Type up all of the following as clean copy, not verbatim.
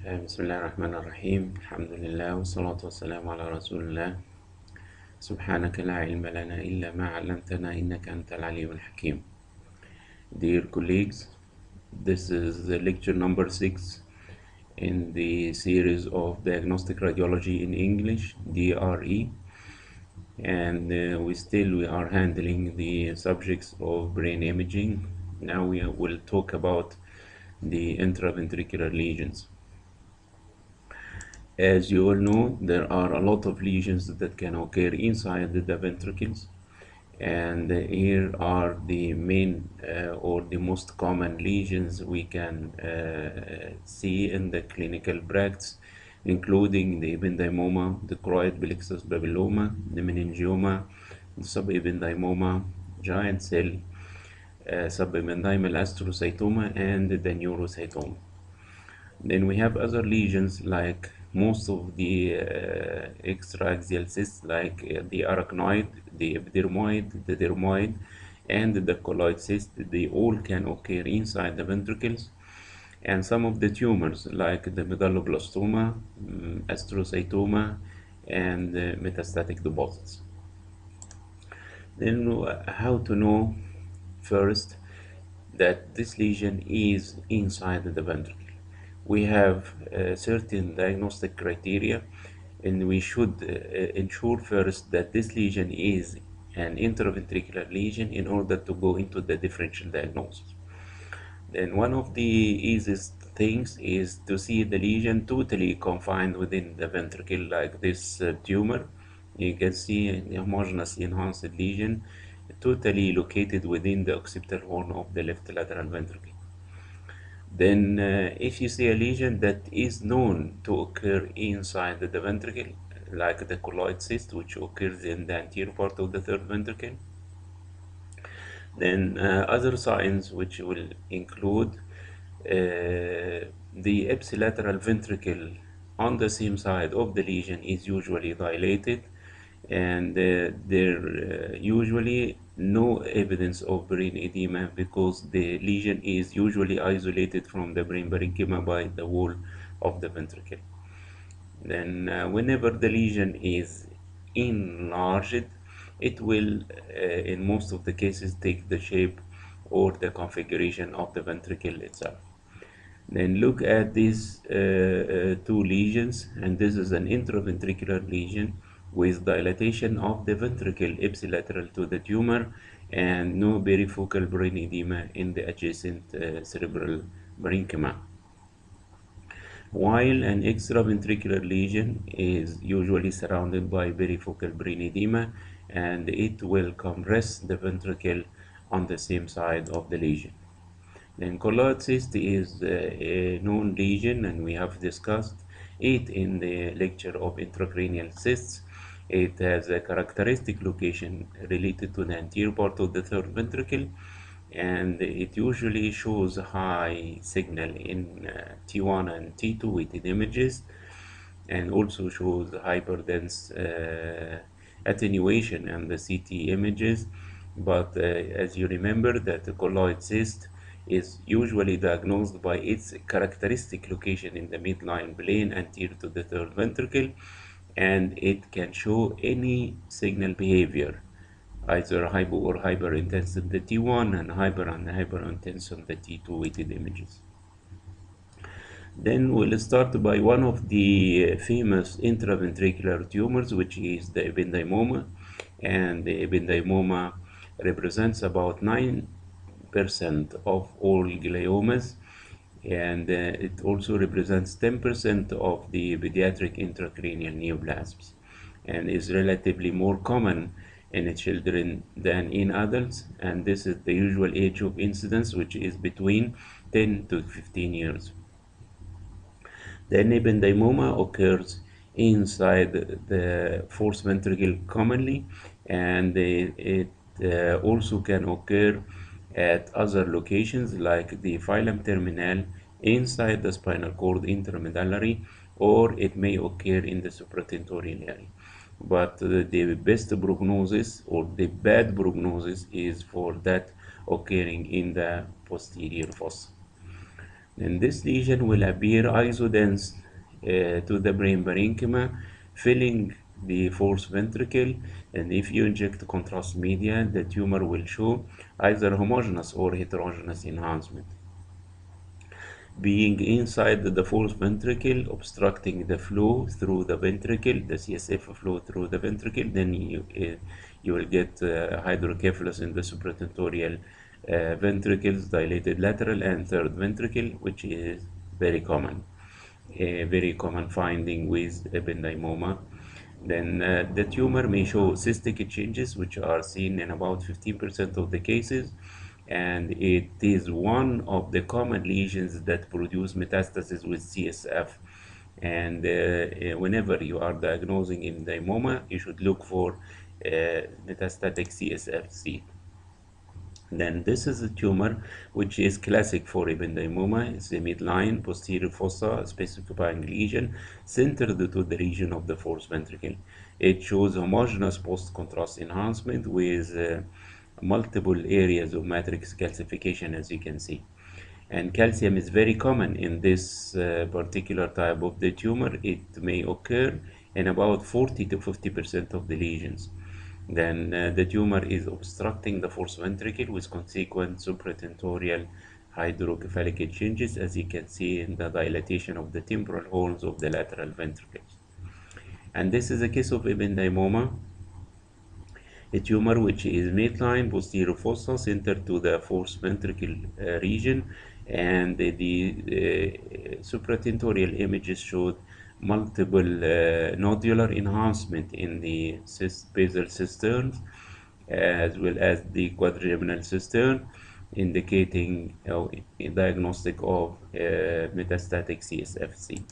بسم الله الرحمن الرحيم. الحمد لله والصلاة والسلام على رسول الله. سبحانك لا علم لنا إلا ما علمتنا إنك أنت العليم الحكيم. Dear colleagues, this is the lecture number 6 in the series of Diagnostic Radiology in English, DRE, and we are handling the subjects of brain imaging. Now we will talk about the intraventricular lesions. As you all know, there are a lot of lesions that can occur inside the ventricles, and here are the main or the most common lesions we can see in the clinical practice, including the ependymoma, the choroid plexus papilloma, the meningioma, the subependymoma, giant cell, subependymal astrocytoma, and the neurocytoma. Then we have other lesions like most of the extraaxial cysts, like the arachnoid, the epidermoid, the dermoid, and the colloid cyst. They all can occur inside the ventricles. And some of the tumors like the medulloblastoma, astrocytoma, and metastatic deposits. Then how to know first that this lesion is inside the ventricle? We have certain diagnostic criteria, and we should ensure first that this lesion is an intraventricular lesion in order to go into the differential diagnosis. Then one of the easiest things is to see the lesion totally confined within the ventricle, like this tumor. You can see a homogeneous enhanced lesion totally located within the occipital horn of the left lateral ventricle. Then if you see a lesion that is known to occur inside the ventricle, like the colloid cyst, which occurs in the anterior part of the third ventricle, then other signs which will include the ipsilateral ventricle on the same side of the lesion is usually dilated, and there usually no evidence of brain edema because the lesion is usually isolated from the brain parenchyma by the wall of the ventricle. Then whenever the lesion is enlarged, it will in most of the cases take the shape or the configuration of the ventricle itself. Then look at these two lesions, and this is an intraventricular lesion with dilatation of the ventricle ipsilateral to the tumor and no perifocal brain edema in the adjacent cerebral parenchyma. While an extraventricular lesion is usually surrounded by perifocal brain edema, and it will compress the ventricle on the same side of the lesion. Then colloid cyst is a known lesion, and we have discussed it in the lecture of intracranial cysts. It has a characteristic location related to the anterior part of the third ventricle, and it usually shows high signal in T1 and T2 weighted images, and also shows hyperdense attenuation in the CT images. But as you remember that the colloid cyst is usually diagnosed by its characteristic location in the midline plane anterior to the third ventricle, and it can show any signal behavior, either hypo or hyperintense in the T1 and hyperintense in the T2 weighted images. Then we'll start by one of the famous intraventricular tumors, which is the ependymoma, and the ependymoma represents about 9% of all gliomas, and it also represents 10% of the pediatric intracranial neoplasms, and is relatively more common in children than in adults, and this is the usual age of incidence, which is between 10 to 15 years. The ependymoma occurs inside the fourth ventricle commonly, and it also can occur at other locations like the filum terminal inside the spinal cord intermedullary, or it may occur in the supratentorial area. But the best prognosis or the bad prognosis is for that occurring in the posterior fossa. And this lesion will appear isodense to the brain parenchyma, filling the fourth ventricle. And if you inject contrast media, the tumor will show either homogeneous or heterogeneous enhancement. Being inside the fourth ventricle, obstructing the flow through the ventricle, the CSF flow through the ventricle, then you will get hydrocephalus in the supratentorial ventricles, dilated lateral and third ventricle, which is very common, a very common finding with ependymoma. Then the tumor may show cystic changes, which are seen in about 15% of the cases, and it is one of the common lesions that produce metastasis with CSF. And whenever you are diagnosing ependymoma, you should look for metastatic CSF. Then this is a tumor which is classic for ependymoma. It's a midline posterior fossa specifying lesion centered to the region of the fourth ventricle. It shows homogeneous post-contrast enhancement with multiple areas of matrix calcification, as you can see. And calcium is very common in this particular type of the tumor. It may occur in about 40 to 50% of the lesions. Then the tumor is obstructing the fourth ventricle with consequent supratentorial hydrocephalic changes, as you can see in the dilatation of the temporal horns of the lateral ventricles. And this is a case of ependymoma, a tumor which is midline posterior fossa centered to the fourth ventricle region, and the supratentorial images showed multiple nodular enhancement in the basal cisterns as well as the quadrigeminal cistern, indicating a diagnostic of metastatic CSFC.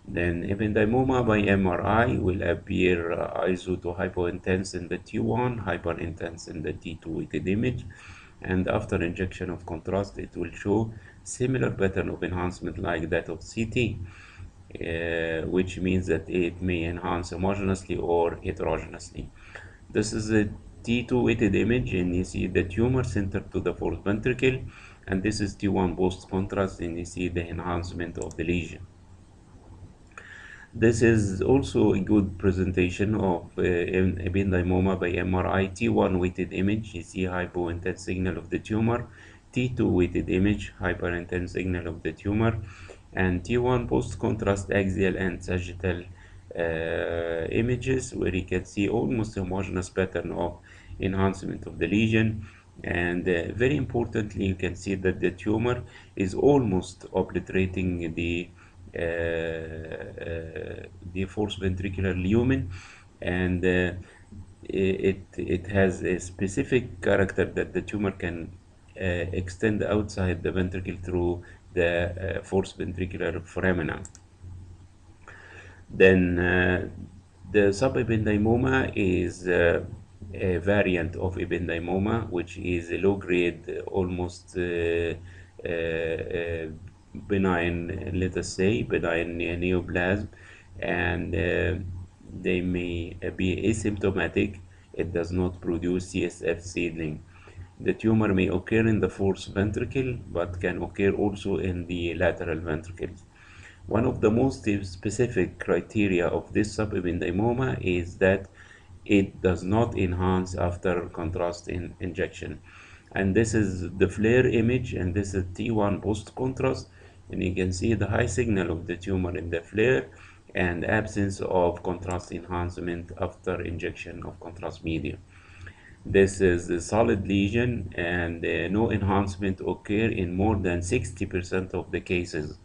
Then ependymoma by MRI will appear iso to hypointense in the T1, hyperintense in the T2 weighted image, and after injection of contrast it will show similar pattern of enhancement like that of CT, which means that it may enhance homogeneously or heterogeneously. This is a T2 weighted image, and you see the tumor centered to the fourth ventricle, and this is T1 post contrast, and you see the enhancement of the lesion. This is also a good presentation of ependymoma by MRI. T1 weighted image, you see hypointense signal of the tumor. T2 weighted image, hyperintense signal of the tumor. And T1 post-contrast axial and sagittal images, where you can see almost homogeneous pattern of enhancement of the lesion. And very importantly, you can see that the tumor is almost obliterating the fourth ventricular lumen, and it has a specific character that the tumor can extend outside the ventricle through the fourth ventricular foramina. Then the subependymoma is a variant of ependymoma, which is a low-grade, almost benign, let us say, benign neoplasm, and they may be asymptomatic. It does not produce CSF seedling. The tumor may occur in the fourth ventricle, but can occur also in the lateral ventricles. One of the most specific criteria of this subependymoma is that it does not enhance after contrast injection. And this is the flare image, and this is T1 post-contrast, and you can see the high signal of the tumor in the flare and absence of contrast enhancement after injection of contrast medium. This is a solid lesion, and no enhancement occur in more than 60% of the cases.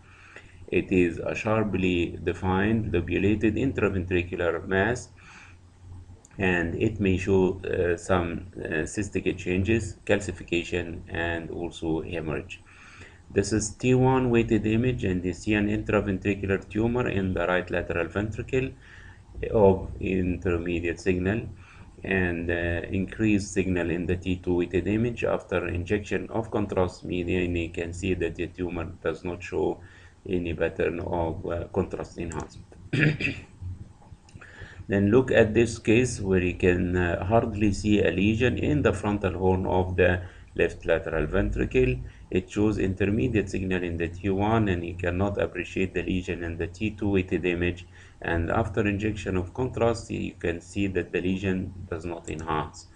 It is a sharply defined lobulated intraventricular mass, and it may show some cystic changes, calcification, and also hemorrhage. This is T1 weighted image, and you see an intraventricular tumor in the right lateral ventricle of intermediate signal, and increased signal in the T2 weighted image after injection of contrast media, and you can see that the tumor does not show any pattern of contrast enhancement. Then look at this case where you can hardly see a lesion in the frontal horn of the left lateral ventricle, it shows intermediate signal in the T1, and you cannot appreciate the lesion in the T2 weighted image. And after injection of contrast, you can see that the lesion does not enhance.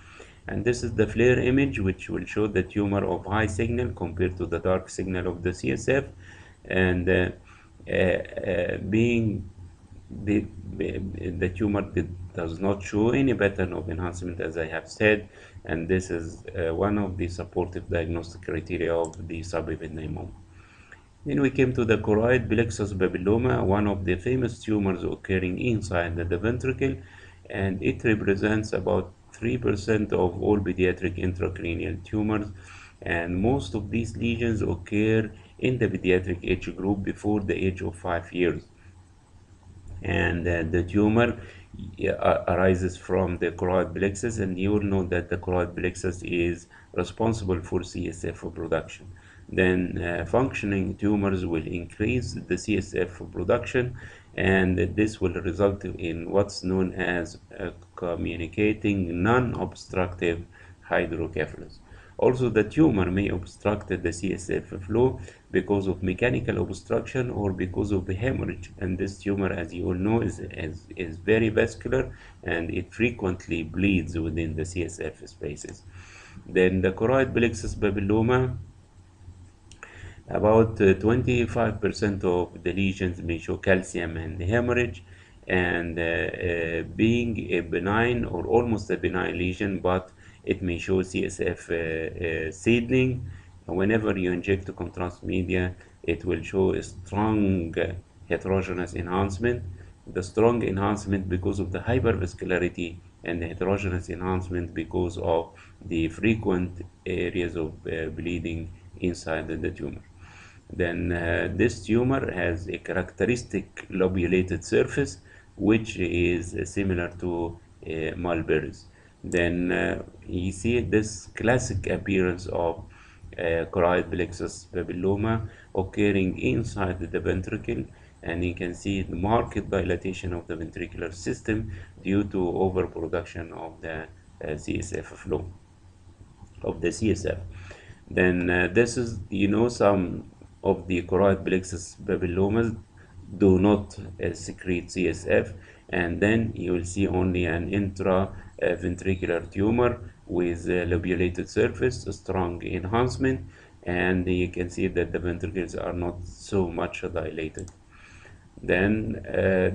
And this is the FLAIR image, which will show the tumor of high signal compared to the dark signal of the CSF. And being the tumor does not show any pattern of enhancement, as I have said, and this is one of the supportive diagnostic criteria of the subependymomas. Then we came to the choroid plexus papilloma, one of the famous tumors occurring inside the ventricle, and it represents about 3% of all pediatric intracranial tumors, and most of these lesions occur in the pediatric age group before the age of 5 years. And the tumor arises from the choroid plexus, and you will know that the choroid plexus is responsible for CSF production. Then functioning tumors will increase the CSF production, and this will result in what's known as communicating non-obstructive hydrocephalus. Also, the tumor may obstruct the CSF flow because of mechanical obstruction or because of the hemorrhage. And this tumor, as you all know, is very vascular, and it frequently bleeds within the CSF spaces. Then the choroid plexus papilloma, about 25% of the lesions may show calcium and hemorrhage, and being a benign or almost a benign lesion, but it may show CSF seedling. Whenever you inject the contrast media, it will show a strong heterogeneous enhancement. The strong enhancement because of the hypervascularity, and the heterogeneous enhancement because of the frequent areas of bleeding inside the tumor. Then this tumor has a characteristic lobulated surface, which is similar to mulberries. Then you see this classic appearance of choroid plexus papilloma occurring inside the ventricle, and you can see the marked dilatation of the ventricular system due to overproduction of the CSF flow of the CSF. Then this is, some of the choroid plexus papillomas do not secrete CSF, and then you will see only an intraventricular tumor with a lobulated surface, a strong enhancement, and you can see that the ventricles are not so much dilated. Then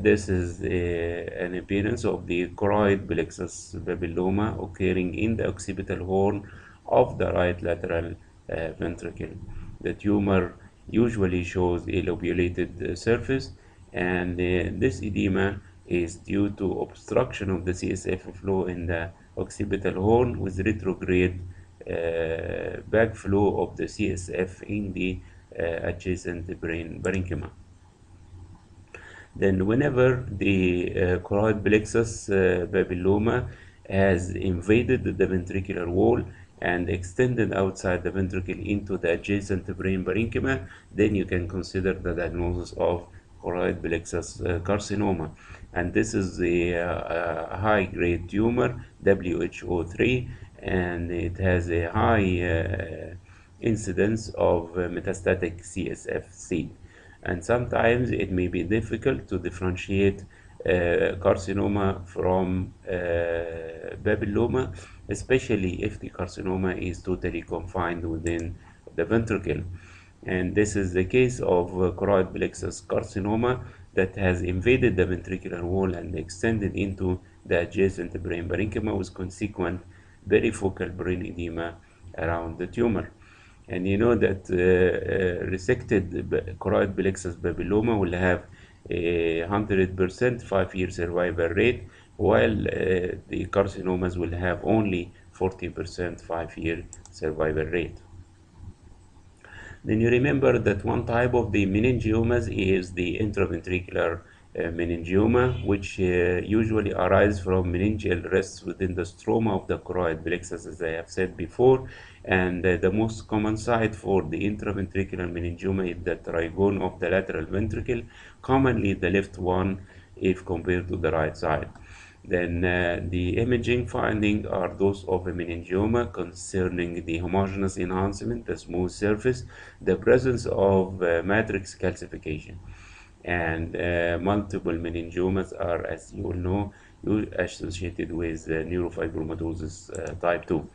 this is an appearance of the choroid plexus papilloma occurring in the occipital horn of the right lateral ventricle. The tumor usually shows a lobulated surface, and this edema is due to obstruction of the CSF flow in the occipital horn with retrograde backflow of the CSF in the adjacent brain parenchyma. Then whenever the choroid plexus papilloma has invaded the ventricular wall and extended outside the ventricle into the adjacent brain parenchyma, then you can consider the diagnosis of choroid plexus carcinoma. And this is a high-grade tumor, WHO3, and it has a high incidence of metastatic CSF seed. And sometimes it may be difficult to differentiate carcinoma from papilloma, especially if the carcinoma is totally confined within the ventricle. And this is the case of choroid plexus carcinoma that has invaded the ventricular wall and extended into the adjacent brain parenchyma with consequent perifocal brain edema around the tumor. And you know that resected choroid plexus papilloma will have a 100% 5-year survival rate, while the carcinomas will have only 40% 5-year survival rate. Then you remember that one type of the meningiomas is the intraventricular meningioma, which usually arise from meningeal rests within the stroma of the choroid plexus, as I have said before. And the most common site for the intraventricular meningioma is the trigone of the lateral ventricle, commonly the left one if compared to the right side. Then the imaging findings are those of a meningioma concerning the homogeneous enhancement, the smooth surface, the presence of matrix calcification. And multiple meningiomas are, as you all know, associated with neurofibromatosis type 2.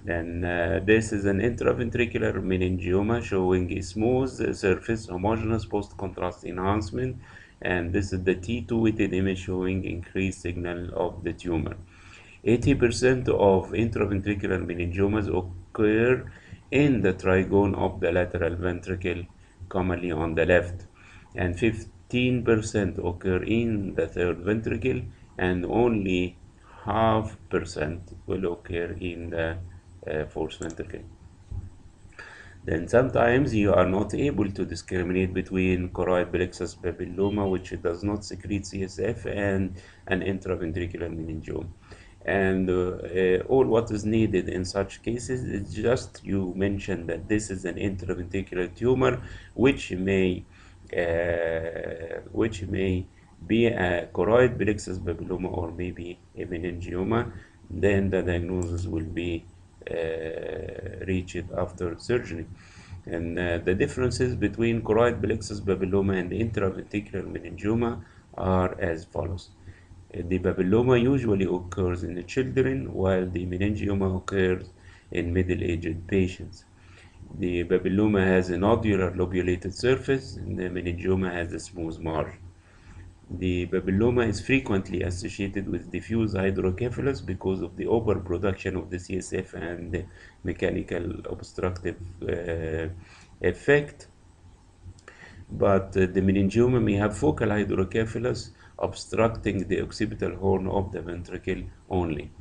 Then this is an intraventricular meningioma showing a smooth surface, homogeneous post-contrast enhancement, and this is the T2 weighted image showing increased signal of the tumor. 80% of intraventricular meningiomas occur in the trigone of the lateral ventricle, commonly on the left, and 15% occur in the third ventricle, and only half percent will occur in the fourth ventricle. Then sometimes you are not able to discriminate between choroid plexus papilloma, which does not secrete CSF, and an intraventricular meningioma. And all what is needed in such cases is just you mention that this is an intraventricular tumor, which may be a choroid plexus papilloma or maybe a meningioma. Then the diagnosis will be reached after surgery. And the differences between choroid plexus papilloma and intraventricular meningioma are as follows. The papilloma usually occurs in the children, while the meningioma occurs in middle-aged patients. The papilloma has a nodular lobulated surface, and the meningioma has a smooth margin. The papilloma is frequently associated with diffuse hydrocephalus because of the overproduction of the CSF and the mechanical obstructive effect. But the meningioma may have focal hydrocephalus obstructing the occipital horn of the ventricle only.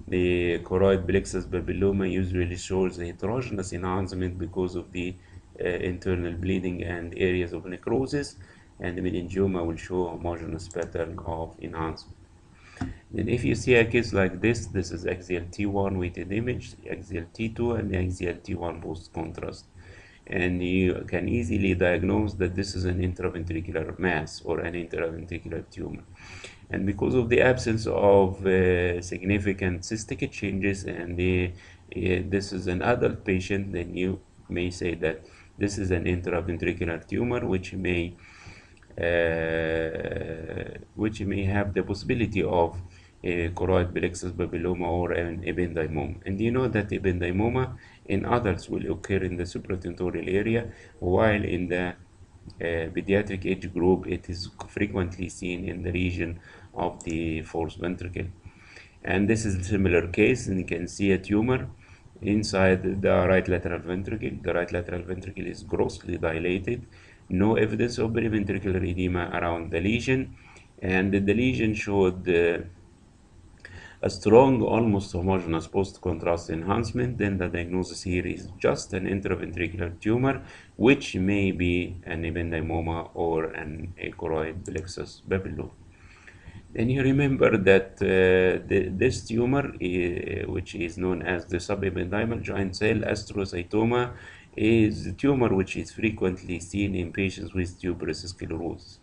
The choroid plexus papilloma usually shows a heterogeneous enhancement because of the internal bleeding and areas of necrosis, and the meningioma will show a homogeneous pattern of enhancement. Then if you see a case like this is axial T1 weighted image, axial T2, and axial T1 post-contrast. And you can easily diagnose that this is an intraventricular mass or an intraventricular tumor. And because of the absence of significant cystic changes, and this is an adult patient, then you may say that this is an intraventricular tumor, which may have the possibility of a choroid plexus papilloma or an ependymoma. And you know that ependymoma in adults will occur in the supratentorial area, while in the pediatric age group it is frequently seen in the region of the fourth ventricle. And this is a similar case, and you can see a tumor inside the right lateral ventricle. The right lateral ventricle is grossly dilated, no evidence of periventricular edema around the lesion, and the lesion showed a strong, almost homogeneous post-contrast enhancement. Then the diagnosis here is just an intraventricular tumor, which may be an ependymoma or an choroid plexus papilloma. Then you remember that this tumor, which is known as the subependymal giant cell astrocytoma, is a tumor which is frequently seen in patients with tuberous sclerosis.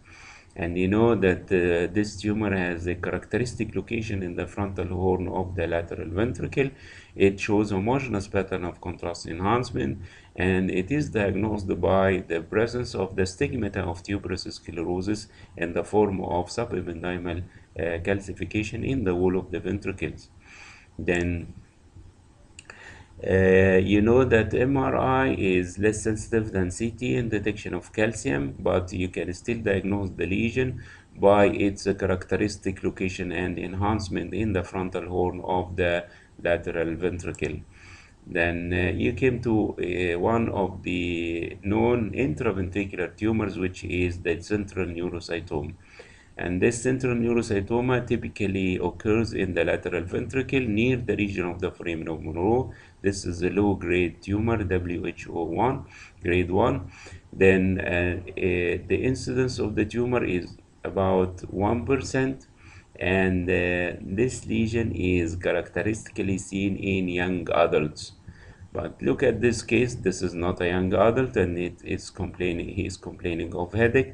And you know that this tumor has a characteristic location in the frontal horn of the lateral ventricle. It shows homogeneous pattern of contrast enhancement, and it is diagnosed by the presence of the stigmata of tuberous sclerosis in the form of subependymal calcification in the wall of the ventricles. Then you know that MRI is less sensitive than CT in detection of calcium, but you can still diagnose the lesion by its characteristic location and enhancement in the frontal horn of the lateral ventricle. Then you came to one of the known intraventricular tumors, which is the central neurocytoma. And this central neurocytoma typically occurs in the lateral ventricle near the region of the foramen of Monro. This is a low-grade tumor, WHO1, grade 1. Then the incidence of the tumor is about 1%, and this lesion is characteristically seen in young adults. But look at this case. This is not a young adult, and he is complaining of headache,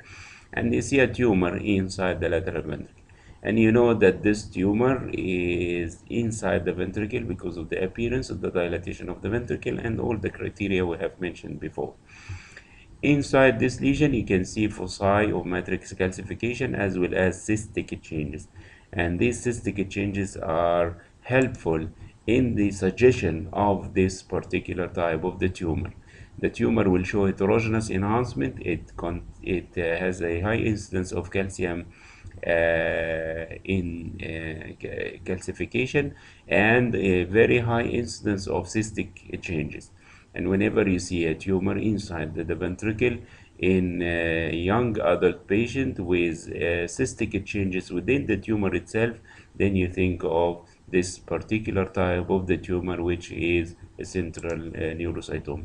and you see a tumor inside the lateral ventricle. And you know that this tumor is inside the ventricle because of the appearance of the dilatation of the ventricle and all the criteria we have mentioned before. Inside this lesion, you can see foci of matrix calcification as well as cystic changes. And these cystic changes are helpful in the suggestion of this particular type of the tumor. The tumor will show heterogeneous enhancement. It has a high incidence of calcium in calcification and a very high incidence of cystic changes. And whenever you see a tumor inside the ventricle in a young adult patient with cystic changes within the tumor itself, then you think of this particular type of the tumor, which is a central neurocytoma.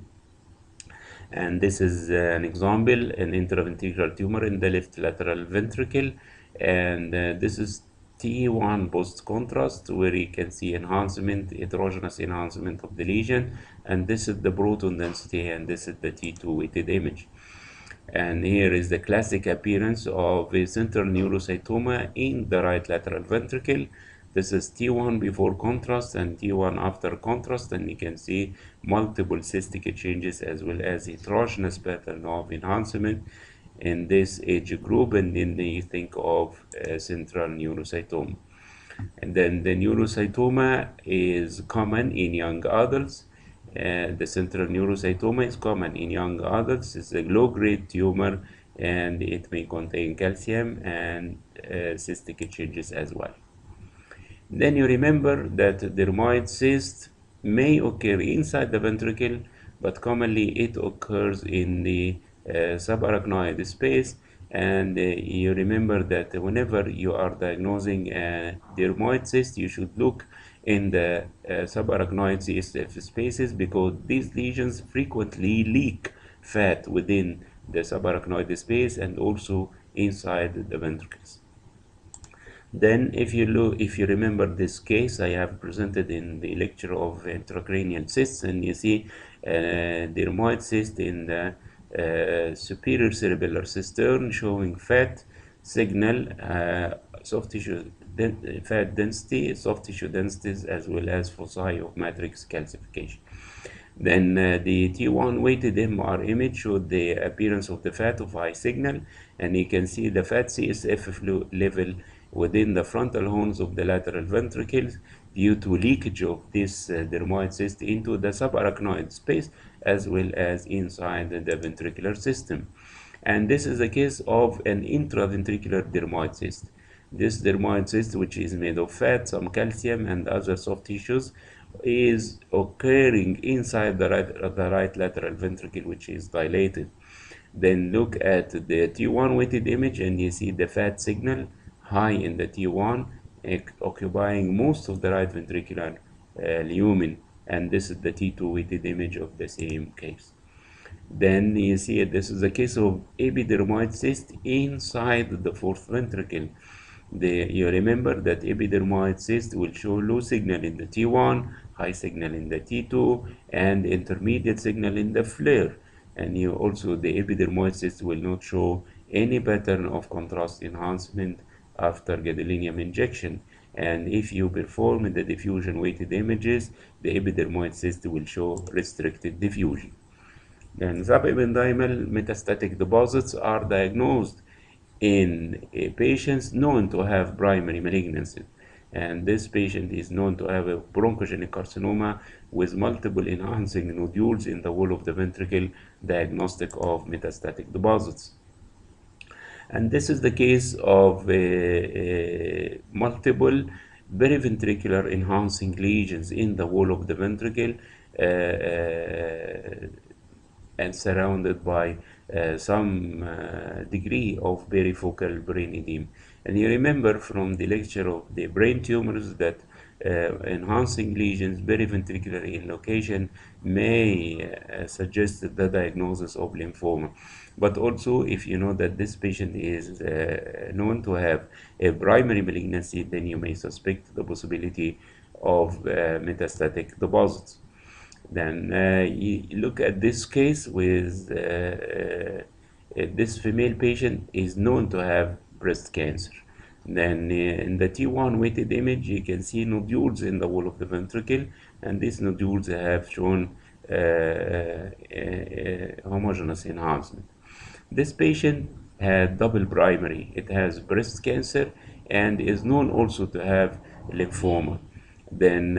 And this is an example, an intraventricular tumor in the left lateral ventricle. And this is T1 post contrast, where you can see enhancement, heterogeneous enhancement of the lesion. And this is the proton density, and this is the T2 weighted image. And here is the classic appearance of a central neurocytoma in the right lateral ventricle. This is T1 before contrast and T1 after contrast, and you can see multiple cystic changes as well as heterogeneous pattern of enhancement in this age group, and then you think of central neurocytoma. And then the neurocytoma is common in young adults. The central neurocytoma is common in young adults. It's a low-grade tumor, and it may contain calcium and cystic changes as well. Then you remember that dermoid cyst may occur inside the ventricle, but commonly it occurs in the subarachnoid space. And you remember that whenever you are diagnosing a dermoid cyst, you should look in the subarachnoid CSF spaces, because these lesions frequently leak fat within the subarachnoid space and also inside the ventricles. Then if you remember this case I have presented in the lecture of intracranial cysts, and you see dermoid cyst in the superior cerebellar cistern showing fat signal, soft tissue fat density, soft tissue densities, as well as foci of matrix calcification. Then the T1 weighted MR image showed the appearance of the fat of high signal, and you can see the fat CSF flow level within the frontal horns of the lateral ventricles due to leakage of this dermoid cyst into the subarachnoid space as well as inside the ventricular system. And this is a case of an intraventricular dermoid cyst. This dermoid cyst, which is made of fat, some calcium, and other soft tissues, is occurring inside the right lateral ventricle, which is dilated. Then look at the T1 weighted image, and you see the fat signal high in the T1, occupying most of the right ventricular lumen, and this is the T2 weighted image of the same case. Then you see this is a case of epidermoid cyst inside the fourth ventricle. You remember that epidermoid cyst will show low signal in the T1, high signal in the T2, and intermediate signal in the flare. And also the epidermoid cyst will not show any pattern of contrast enhancement after gadolinium injection. And if you perform the diffusion weighted images, the epidermoid cyst will show restricted diffusion. Then subependymal metastatic deposits are diagnosed in patients known to have primary malignancy, and this patient is known to have a bronchogenic carcinoma with multiple enhancing nodules in the wall of the ventricle, diagnostic of metastatic deposits. And this is the case of multiple periventricular enhancing lesions in the wall of the ventricle and surrounded by some degree of perifocal brain edema. And you remember from the lecture of the brain tumors that enhancing lesions periventricular in location may suggest the diagnosis of lymphoma. But also, if you know that this patient is known to have a primary malignancy, then you may suspect the possibility of metastatic deposits. Then you look at this case with this female patient is known to have breast cancer. Then in the T1 weighted image, you can see nodules in the wall of the ventricle, and these nodules have shown homogeneous enhancement. This patient had double primary. It has breast cancer and is known also to have lymphoma. Then,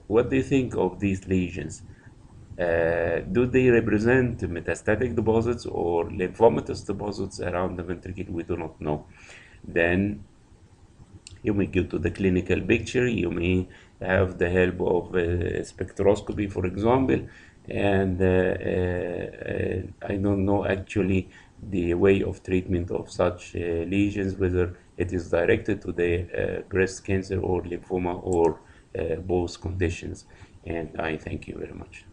what do you think of these lesions? Do they represent metastatic deposits or lymphomatous deposits around the ventricle? We do not know. Then you may go to the clinical picture. You may have the help of spectroscopy, for example, and I don't know actually the way of treatment of such lesions, whether it is directed to the breast cancer or lymphoma or both conditions. And I thank you very much.